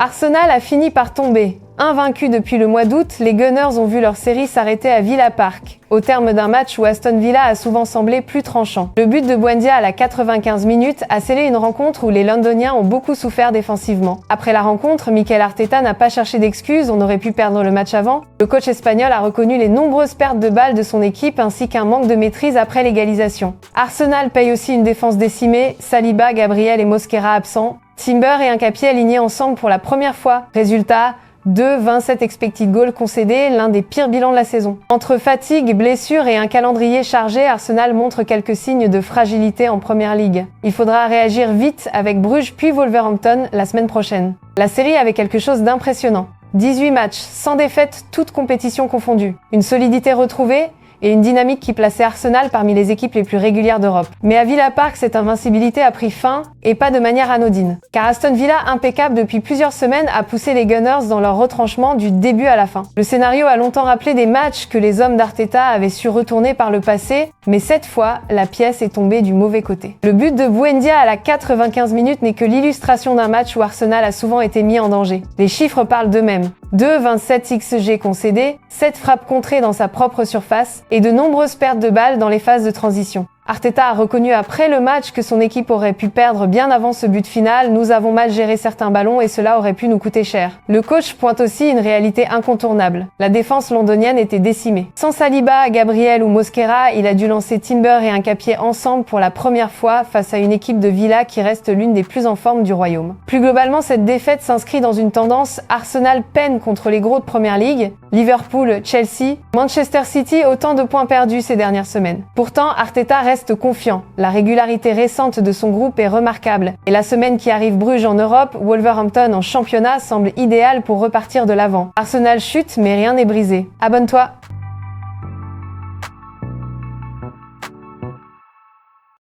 Arsenal a fini par tomber. Invaincus depuis le mois d'août, les Gunners ont vu leur série s'arrêter à Villa Park, au terme d'un match où Aston Villa a souvent semblé plus tranchant. Le but de Buendia à la 95 minutes a scellé une rencontre où les Londoniens ont beaucoup souffert défensivement. Après la rencontre, Mikel Arteta n'a pas cherché d'excuses, on aurait pu perdre le match avant. Le coach espagnol a reconnu les nombreuses pertes de balles de son équipe ainsi qu'un manque de maîtrise après l'égalisation. Arsenal paye aussi une défense décimée, Saliba, Gabriel et Mosquera absents. Timber et Hincapié alignés ensemble pour la première fois. Résultat, 27 expected goals concédés, l'un des pires bilans de la saison. Entre fatigue, blessures et un calendrier chargé, Arsenal montre quelques signes de fragilité en Première Ligue. Il faudra réagir vite avec Bruges puis Wolverhampton la semaine prochaine. La série avait quelque chose d'impressionnant. 18 matchs, sans défaite, toutes compétitions confondues. Une solidité retrouvée et une dynamique qui plaçait Arsenal parmi les équipes les plus régulières d'Europe. Mais à Villa Park, cette invincibilité a pris fin, et pas de manière anodine. Car Aston Villa, impeccable depuis plusieurs semaines, a poussé les Gunners dans leur retranchement du début à la fin. Le scénario a longtemps rappelé des matchs que les hommes d'Arteta avaient su retourner par le passé, mais cette fois, la pièce est tombée du mauvais côté. Le but de Buendia à la 95 minutes n'est que l'illustration d'un match où Arsenal a souvent été mis en danger. Les chiffres parlent d'eux-mêmes. 27 XG concédés, 7 frappes contrées dans sa propre surface et de nombreuses pertes de balles dans les phases de transition. Arteta a reconnu après le match que son équipe aurait pu perdre bien avant ce but final. Nous avons mal géré certains ballons et cela aurait pu nous coûter cher. Le coach pointe aussi une réalité incontournable. La défense londonienne était décimée. Sans Saliba, Gabriel ou Mosquera, il a dû lancer Timber et Hincapié ensemble pour la première fois face à une équipe de Villa qui reste l'une des plus en forme du royaume. Plus globalement, cette défaite s'inscrit dans une tendance. Arsenal peine contre les gros de Première Ligue. Liverpool, Chelsea, Manchester City, autant de points perdus ces dernières semaines. Pourtant, Arteta reste confiant. La régularité récente de son groupe est remarquable. Et la semaine qui arrive Bruges en Europe, Wolverhampton en championnat semble idéale pour repartir de l'avant. Arsenal chute, mais rien n'est brisé. Abonne-toi!